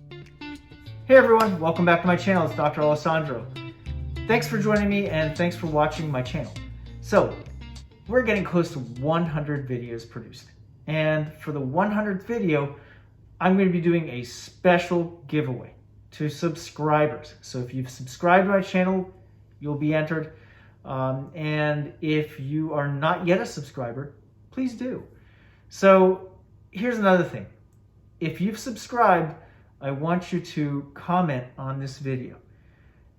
Hey everyone, welcome back to my channel. It's Dr. Alessandro. Thanks for joining me and thanks for watching my channel. So, we're getting close to 100 videos produced. And for the 100th video, I'm going to be doing a special giveaway to subscribers. So if you've subscribed to my channel, you'll be entered. And if you are not yet a subscriber, please do. So here's another thing. If you've subscribed, I want you to comment on this video.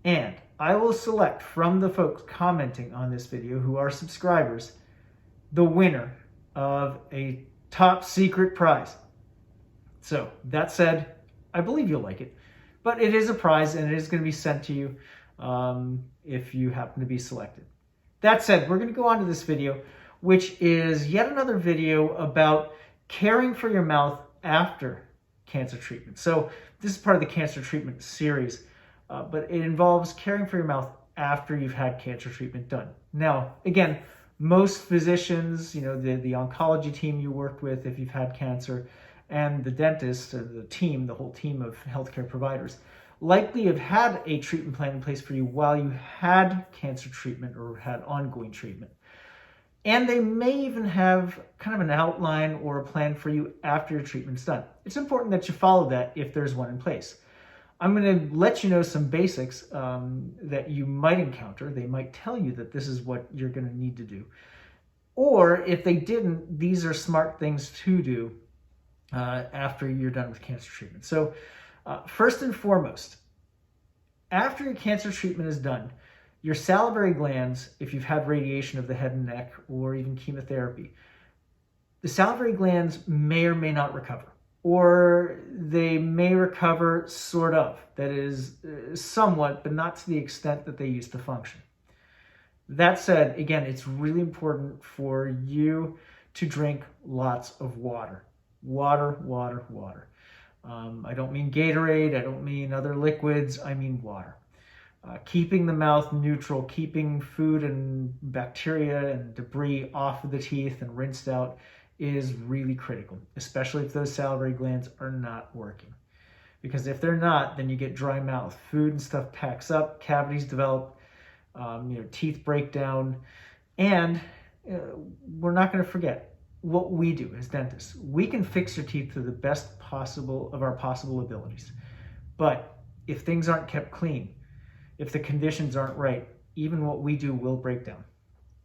And I will select from the folks commenting on this video who are subscribers, the winner of a top secret prize. So that said, I believe you'll like it, but it is a prize and it is going to be sent to you if you happen to be selected. That said, we're going to go on to this video, which is yet another video about caring for your mouth after cancer treatment. So this is part of the cancer treatment series, but it involves caring for your mouth after you've had cancer treatment done. Now, again, most physicians, the oncology team you worked with if you've had cancer, and the dentist, the whole team of healthcare providers, likely have had a treatment plan in place for you while you had cancer treatment or had ongoing treatment. And they may even have kind of an outline or a plan for you after your treatment's done. It's important that you follow that if there's one in place. I'm going to let you know some basics that you might encounter. They might tell you that this is what you're going to need to do. Or if they didn't, these are smart things to do after you're done with cancer treatment. So first and foremost, after your cancer treatment is done, your salivary glands, if you've had radiation of the head and neck or even chemotherapy, the salivary glands may or may not recover, or they may recover sort of, that is somewhat, but not to the extent that they used to function. That said, again, it's really important for you to drink lots of water. Water, water, water. I don't mean Gatorade, I don't mean other liquids, I mean water. Keeping the mouth neutral, keeping food and bacteria and debris off of the teeth and rinsed out is really critical, especially if those salivary glands are not working. Because if they're not, then you get dry mouth. Food and stuff packs up, cavities develop, teeth break down, and we're not going to forget what we do as dentists. We can fix your teeth to the best possible of our possible abilities. But if things aren't kept clean, if the conditions aren't right, even what we do will break down.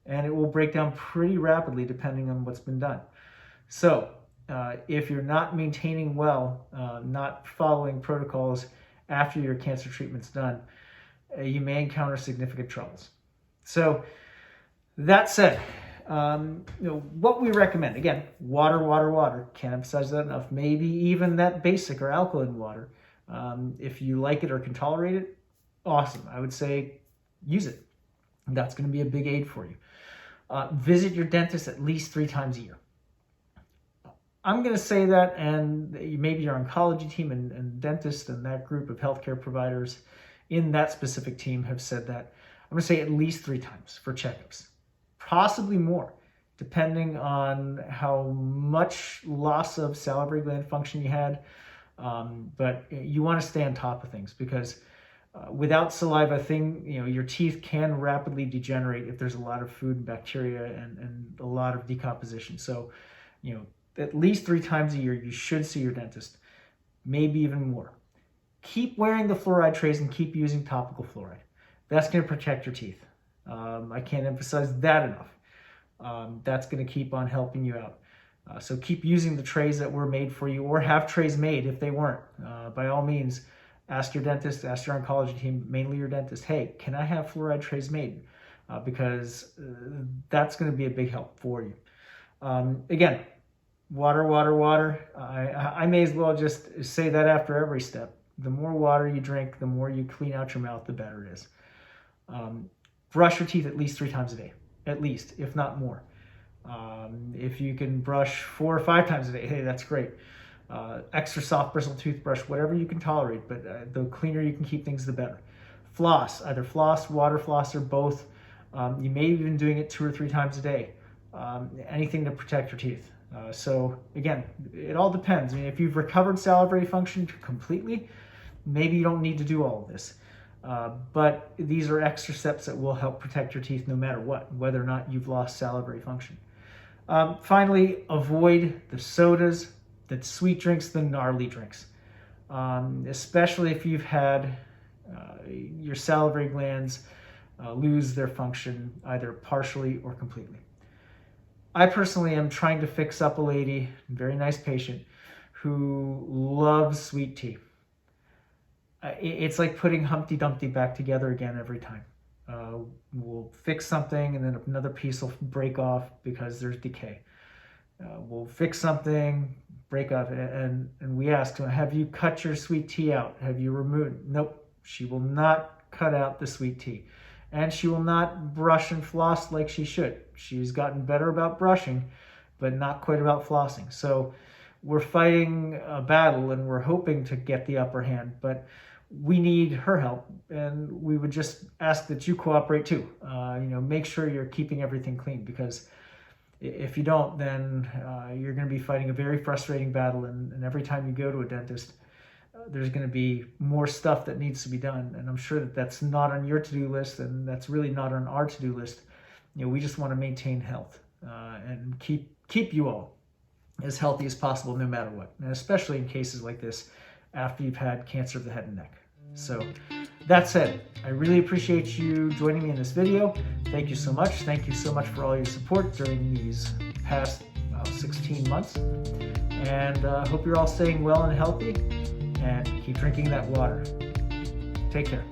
And it will break down pretty rapidly depending on what's been done. So if you're not maintaining well, not following protocols after your cancer treatment's done, you may encounter significant troubles. So that said, what we recommend, again, water, water, water. Can't emphasize that enough. Maybe even that basic or alkaline water. If you like it or can tolerate it, awesome. I would say use it. That's going to be a big aid for you. Visit your dentist at least 3 times a year. I'm going to say that, and maybe your oncology team and dentist and that group of healthcare providers in that specific team have said that. I'm going to say at least 3 times for checkups. Possibly more, depending on how much loss of salivary gland function you had. But you want to stay on top of things because without saliva, your teeth can rapidly degenerate if there's a lot of food and bacteria and a lot of decomposition. So, at least 3 times a year, you should see your dentist, maybe even more. Keep wearing the fluoride trays and keep using topical fluoride. That's going to protect your teeth. I can't emphasize that enough. That's going to keep on helping you out. So keep using the trays that were made for you, or have trays made if they weren't. By all means, ask your dentist, ask your oncology team, mainly your dentist, hey, can I have fluoride trays made? Because that's going to be a big help for you. Again, water, water, water. I may as well just say that after every step. The more water you drink, the more you clean out your mouth, the better it is. Brush your teeth at least 3 times a day, at least, if not more. If you can brush 4 or 5 times a day, hey, that's great. Extra soft bristle toothbrush, whatever you can tolerate, but the cleaner you can keep things, the better. Floss, either floss, water floss, or both. You may be even doing it 2 or 3 times a day. Anything to protect your teeth. So again, it all depends. I mean, if you've recovered salivary function completely, maybe you don't need to do all of this. But these are extra steps that will help protect your teeth no matter what, whether or not you've lost salivary function. Finally, avoid the sodas, the sweet drinks, the gnarly drinks, especially if you've had your salivary glands lose their function either partially or completely. I personally am trying to fix up a lady, a very nice patient, who loves sweet tea. It's like putting Humpty Dumpty back together again every time. We'll fix something and then another piece will break off because there's decay. We'll fix something, break off, and we ask, have you cut your sweet tea out? Have you removed? Nope, she will not cut out the sweet tea. And she will not brush and floss like she should. She's gotten better about brushing, but not quite about flossing. So we're fighting a battle and we're hoping to get the upper hand, but we need her help, and we would just ask that you cooperate too. Make sure you're keeping everything clean, because if you don't, then you're going to be fighting a very frustrating battle, and every time you go to a dentist, there's going to be more stuff that needs to be done, and I'm sure that that's not on your to-do list, and that's really not on our to-do list. We just want to maintain health and keep you all as healthy as possible no matter what, and especially in cases like this after you've had cancer of the head and neck. So that said, I really appreciate you joining me in this video. Thank you so much. Thank you so much for all your support during these past 16 months. And hope you're all staying well and healthy, and keep drinking that water. Take care.